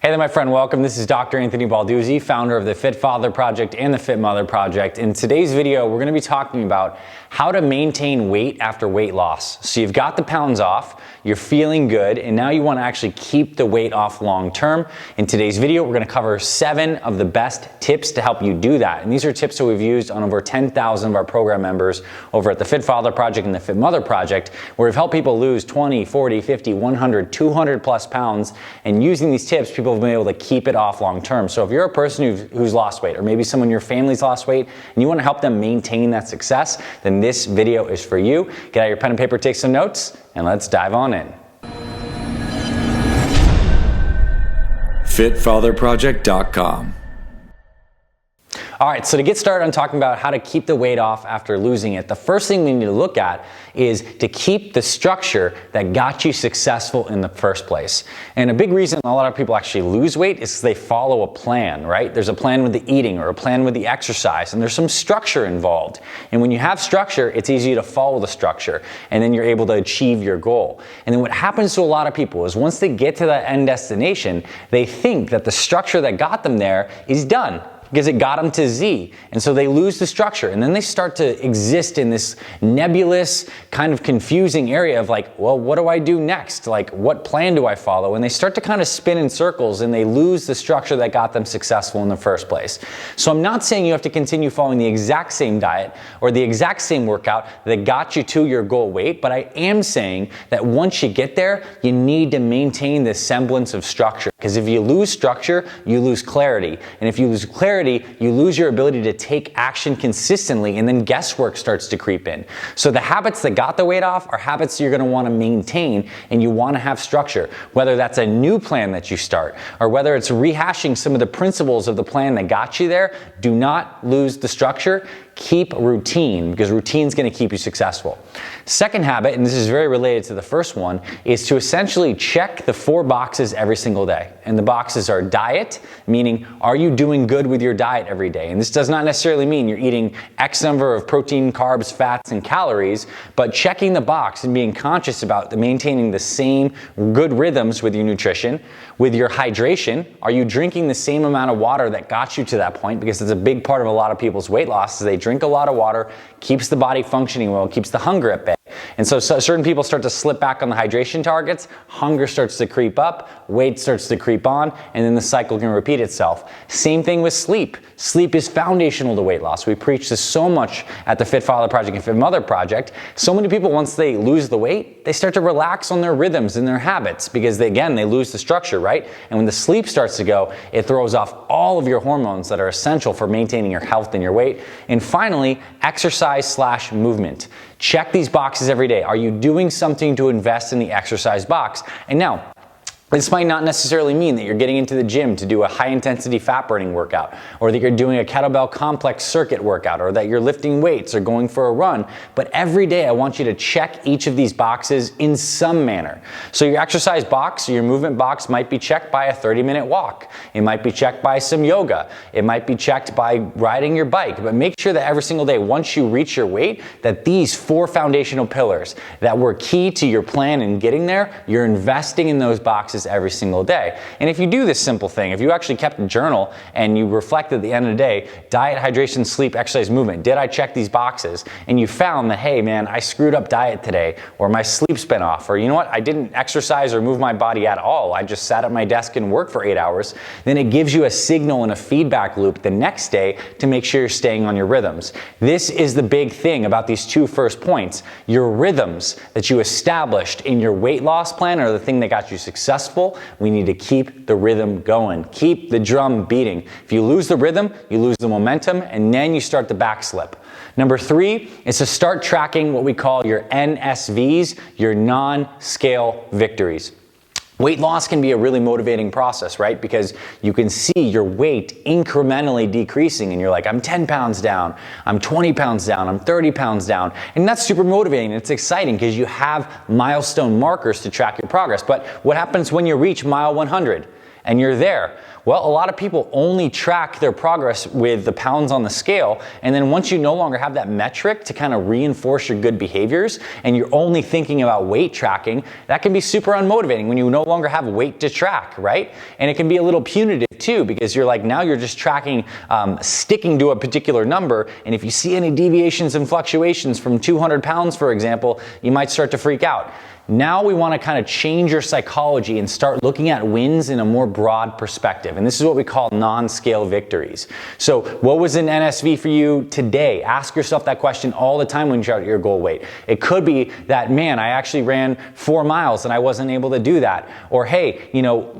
Hey there, my friend. Welcome. This is Dr. Anthony Balduzzi, founder of the Fit Father Project and the Fit Mother Project. In today's video, we're going to be talking about how to maintain weight after weight loss. So you've got the pounds off, you're feeling good, and now you want to actually keep the weight off long term. In today's video, we're going to cover 7 of the best tips to help you do that. And these are tips that we've used on over 10,000 of our program members over at the Fit Father Project and the Fit Mother Project, where we've helped people lose 20, 40, 50, 100, 200 plus pounds. And using these tips, people have been able to keep it off long term. So if you're a person who's lost weight, or maybe someone in your family's lost weight, and you want to help them maintain that success, then this video is for you. Get out your pen and paper, take some notes, and let's dive on in. FitFatherProject.com. All right, so to get started on talking about how to keep the weight off after losing it, the first thing we need to look at is to keep the structure that got you successful in the first place. And a big reason a lot of people actually lose weight is because they follow a plan, right? There's a plan with the eating or a plan with the exercise, and there's some structure involved. And when you have structure, it's easy to follow the structure, and then you're able to achieve your goal. And then what happens to a lot of people is once they get to that end destination, they think that the structure that got them there is done, because it got them to Z. And so they lose the structure, and then they start to exist in this nebulous, kind of confusing area of like, well, what do I do next? Like, what plan do I follow? And they start to kind of spin in circles, and they lose the structure that got them successful in the first place. So I'm not saying you have to continue following the exact same diet or the exact same workout that got you to your goal weight, but I am saying that once you get there, you need to maintain this semblance of structure. Because if you lose structure, you lose clarity. And if you lose clarity, you lose your ability to take action consistently, and then guesswork starts to creep in. So the habits that got the weight off are habits you're going to want to maintain, and you want to have structure. Whether that's a new plan that you start, or whether it's rehashing some of the principles of the plan that got you there, do not lose the structure. Keep routine, because routine is going to keep you successful. Second habit, and this is very related to the first one, is to essentially check the 4 boxes every single day. And the boxes are diet, meaning are you doing good with your diet every day? And this does not necessarily mean you're eating X number of protein, carbs, fats, and calories, but checking the box and being conscious about maintaining the same good rhythms with your nutrition, with your hydration. Are you drinking the same amount of water that got you to that point? Because it's a big part of a lot of people's weight loss is they drink a lot of water, keeps the body functioning well, keeps the hunger at bay. And so certain people start to slip back on the hydration targets, hunger starts to creep up, weight starts to creep on, and then the cycle can repeat itself. Same thing with sleep. Sleep is foundational to weight loss. We preach this so much at the Fit Father Project and Fit Mother Project. So many people, once they lose the weight, they start to relax on their rhythms and their habits because they lose the structure, right? And when the sleep starts to go, it throws off all of your hormones that are essential for maintaining your health and your weight. And finally, exercise/movement. Check these boxes every day. Are you doing something to invest in the exercise box? And now, this might not necessarily mean that you're getting into the gym to do a high-intensity fat-burning workout, or that you're doing a kettlebell complex circuit workout, or that you're lifting weights or going for a run. But every day I want you to check each of these boxes in some manner. So your exercise box or your movement box might be checked by a 30-minute walk. It might be checked by some yoga. It might be checked by riding your bike. But make sure that every single day, once you reach your weight, that these 4 foundational pillars that were key to your plan in getting there, you're investing in those boxes every single day. And if you do this simple thing, if you actually kept a journal and you reflect at the end of the day, diet, hydration, sleep, exercise, movement, did I check these boxes? And you found that, hey man, I screwed up diet today, or my sleep's been off, or you know what, I didn't exercise or move my body at all, I just sat at my desk and worked for 8 hours, then it gives you a signal and a feedback loop the next day to make sure you're staying on your rhythms. This is the big thing about these 2 first points. Your rhythms that you established in your weight loss plan are the thing that got you successful. We need to keep the rhythm going. Keep the drum beating. If you lose the rhythm, you lose the momentum, and then you start the backslip. Number 3 is to start tracking what we call your NSVs, your non-scale victories. Weight loss can be a really motivating process, right? Because you can see your weight incrementally decreasing and you're like, I'm 10 pounds down, I'm 20 pounds down, I'm 30 pounds down. And that's super motivating. It's exciting because you have milestone markers to track your progress. But what happens when you reach mile 100? and you're there. Well, a lot of people only track their progress with the pounds on the scale, and then once you no longer have that metric to kind of reinforce your good behaviors, and you're only thinking about weight tracking, that can be super unmotivating when you no longer have weight to track, right? And it can be a little punitive too, because you're like, now you're just tracking, sticking to a particular number, and if you see any deviations and fluctuations from 200 pounds, for example, you might start to freak out. Now we want to kind of change your psychology and start looking at wins in a more broad perspective. And this is what we call non-scale victories. So what was an NSV for you today? Ask yourself that question all the time when you chart your goal weight. It could be that, man, I actually ran 4 miles and I wasn't able to do that. Or, hey,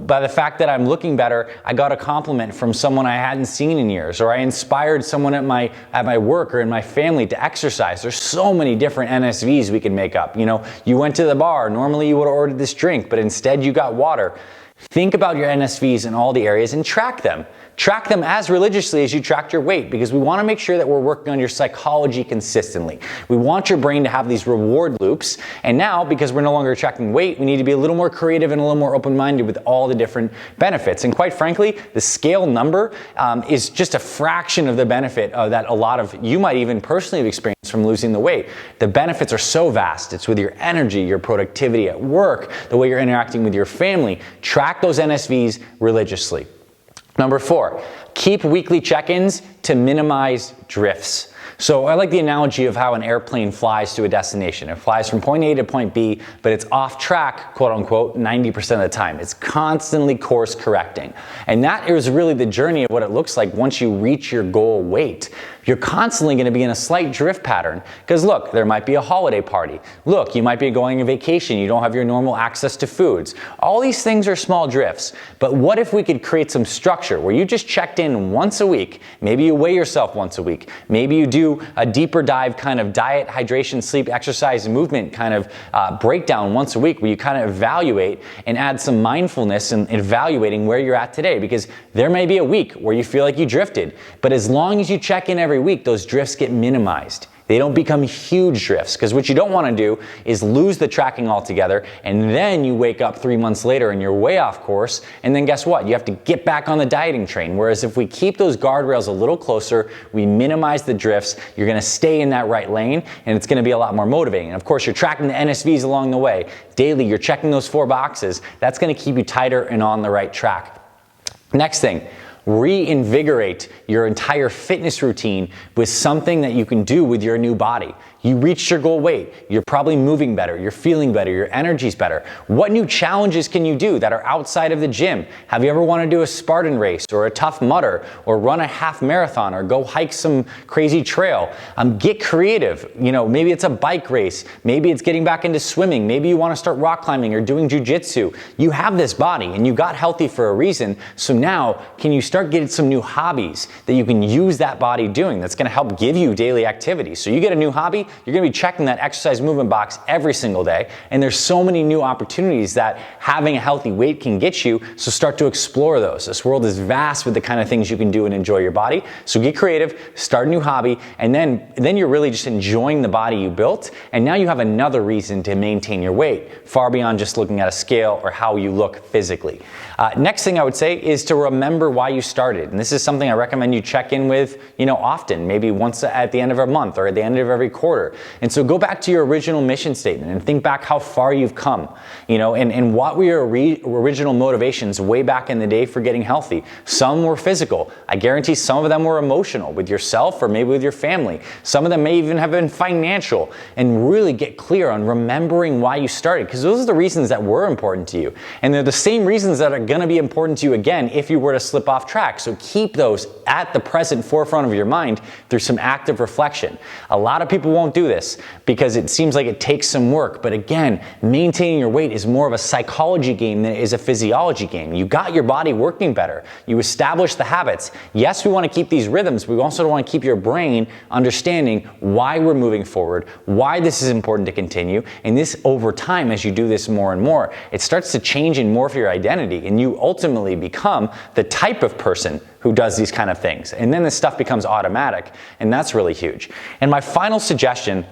by the fact that I'm looking better, I got a compliment from someone I hadn't seen in years. Or I inspired someone at my work or in my family to exercise. There's so many different NSVs we can make up. You went to the bar. Normally you would have ordered this drink, but instead you got water. Think about your NSVs in all the areas and track them. Track them as religiously as you tracked your weight, because we want to make sure that we're working on your psychology consistently. We want your brain to have these reward loops, and now, because we're no longer tracking weight, we need to be a little more creative and a little more open-minded with all the different benefits. And quite frankly, the scale number is just a fraction of the benefit that a lot of you might even personally have experienced from losing the weight. The benefits are so vast. It's with your energy, your productivity at work, the way you're interacting with your family. Track those NSVs religiously. Number 4, keep weekly check-ins to minimize drifts. So I like the analogy of how an airplane flies to a destination. It flies from point A to point B, but it's off track, quote unquote, 90% of the time. It's constantly course correcting. And that is really the journey of what it looks like once you reach your goal weight. You're constantly going to be in a slight drift pattern, because look, there might be a holiday party. Look, you might be going on vacation. You don't have your normal access to foods. All these things are small drifts. But what if we could create some structure where you just checked in once a week? Maybe you weigh yourself once a week. Maybe you do a deeper dive kind of diet, hydration, sleep, exercise, movement kind of breakdown once a week, where you kind of evaluate and add some mindfulness in evaluating where you're at today, because there may be a week where you feel like you drifted, but as long as you check in every week, those drifts get minimized. They don't become huge drifts, because what you don't want to do is lose the tracking altogether, and then you wake up 3 months later and you're way off course, and then guess what? You have to get back on the dieting train. Whereas if we keep those guardrails a little closer, we minimize the drifts, you're going to stay in that right lane, and it's going to be a lot more motivating. And of course, you're tracking the NSVs along the way. Daily, you're checking those 4 boxes. That's going to keep you tighter and on the right track. Next thing, reinvigorate your entire fitness routine with something that you can do with your new body. You reached your goal weight. You're probably moving better. You're feeling better. Your energy's better. What new challenges can you do that are outside of the gym? Have you ever wanted to do a Spartan race or a Tough Mudder or run a half marathon or go hike some crazy trail? Get creative. Maybe it's a bike race. Maybe it's getting back into swimming. Maybe you want to start rock climbing or doing jujitsu. You have this body and you got healthy for a reason. So now, can you start getting some new hobbies that you can use that body doing that's going to help give you daily activity? So you get a new hobby, you're going to be checking that exercise movement box every single day, and there's so many new opportunities that having a healthy weight can get you, so start to explore those. This world is vast with the kind of things you can do and enjoy your body, so get creative, start a new hobby, and then you're really just enjoying the body you built, and now you have another reason to maintain your weight, far beyond just looking at a scale or how you look physically. Next thing I would say is to remember why you started, and this is something I recommend you check in with, often, maybe once at the end of a month or at the end of every quarter. And so go back to your original mission statement and think back how far you've come, and what were your original motivations way back in the day for getting healthy. Some were physical. I guarantee some of them were emotional with yourself or maybe with your family. Some of them may even have been financial, and really get clear on remembering why you started, because those are the reasons that were important to you. And they're the same reasons that are going to be important to you again if you were to slip off track. So keep those at the present forefront of your mind through some active reflection. A lot of people won't do this because it seems like it takes some work, but again, maintaining your weight is more of a psychology game than it is a physiology game. You got your body working better. You established the habits. Yes, we want to keep these rhythms, but we also want to keep your brain understanding why we're moving forward, why this is important to continue, and this over time, as you do this more and more, it starts to change and morph your identity, and you ultimately become the type of person who does these kind of things. And then this stuff becomes automatic, and that's really huge. And my final suggestion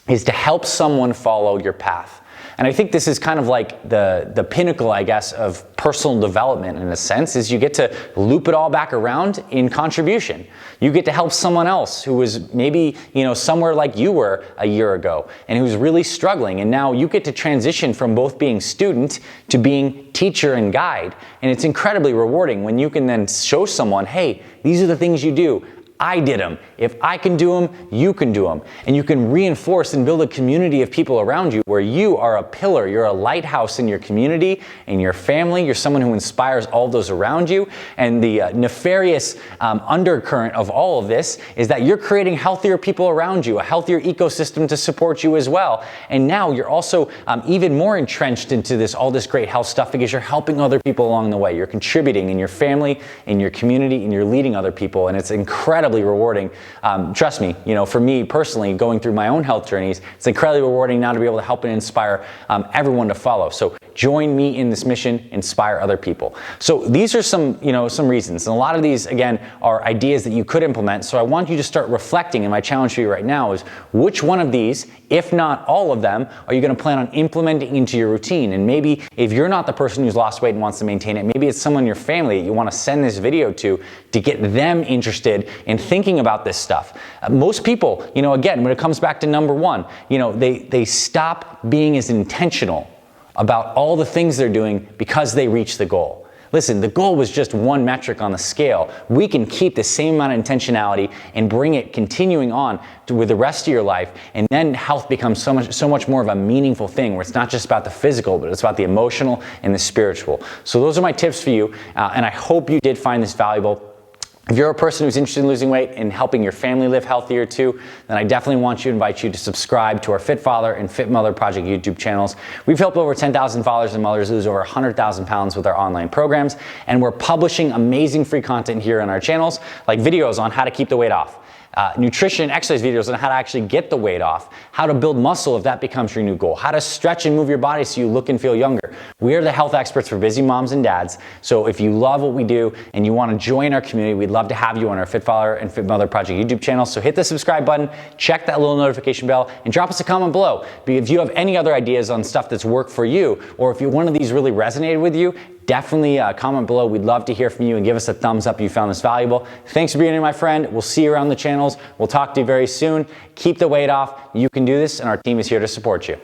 is to help someone follow your path. And I think this is kind of like the pinnacle, I guess, of personal development in a sense, is you get to loop it all back around in contribution. You get to help someone else who was maybe, somewhere like you were a year ago and who's really struggling. And now you get to transition from both being student to being teacher and guide. And it's incredibly rewarding when you can then show someone, hey, these are the things you do. I did them. If I can do them, you can do them. And you can reinforce and build a community of people around you where you are a pillar. You're a lighthouse in your community, in your family. You're someone who inspires all those around you. And the nefarious undercurrent of all of this is that you're creating healthier people around you, a healthier ecosystem to support you as well. And now you're also even more entrenched into all this great health stuff because you're helping other people along the way. You're contributing in your family, in your community, and you're leading other people. And it's incredibly rewarding. Trust me, for me personally, going through my own health journeys, it's incredibly rewarding now to be able to help and inspire everyone to follow. So join me in this mission, inspire other people. So these are some reasons. And a lot of these, again, are ideas that you could implement. So I want you to start reflecting, and my challenge for you right now is which one of these, if not all of them, are you going to plan on implementing into your routine? And maybe if you're not the person who's lost weight and wants to maintain it, maybe it's someone in your family that you want to send this video to get them interested in thinking about this stuff. Most people, again, when it comes back to number one, they stop being as intentional about all the things they're doing because they reach the goal. Listen, the goal was just one metric on the scale. We can keep the same amount of intentionality and bring it continuing on with the rest of your life, and then health becomes so much more of a meaningful thing where it's not just about the physical, but it's about the emotional and the spiritual. So those are my tips for you, and I hope you did find this valuable. If you're a person who's interested in losing weight and helping your family live healthier too, then I definitely want to invite you to subscribe to our Fit Father and Fit Mother Project YouTube channels. We've helped over 10,000 fathers and mothers lose over 100,000 pounds with our online programs, and we're publishing amazing free content here on our channels, like videos on how to keep the weight off, nutrition and exercise videos on how to actually get the weight off, how to build muscle if that becomes your new goal, how to stretch and move your body so you look and feel younger. We are the health experts for busy moms and dads. So if you love what we do and you want to join our community, we'd love to have you on our Fit Father and Fit Mother Project YouTube channel. So hit the subscribe button, check that little notification bell, and drop us a comment below. If you have any other ideas on stuff that's worked for you, or if one of these really resonated with you, definitely comment below. We'd love to hear from you and give us a thumbs up if you found this valuable. Thanks for being here, my friend. We'll see you around the channels. We'll talk to you very soon. Keep the weight off. You can do this, and our team is here to support you.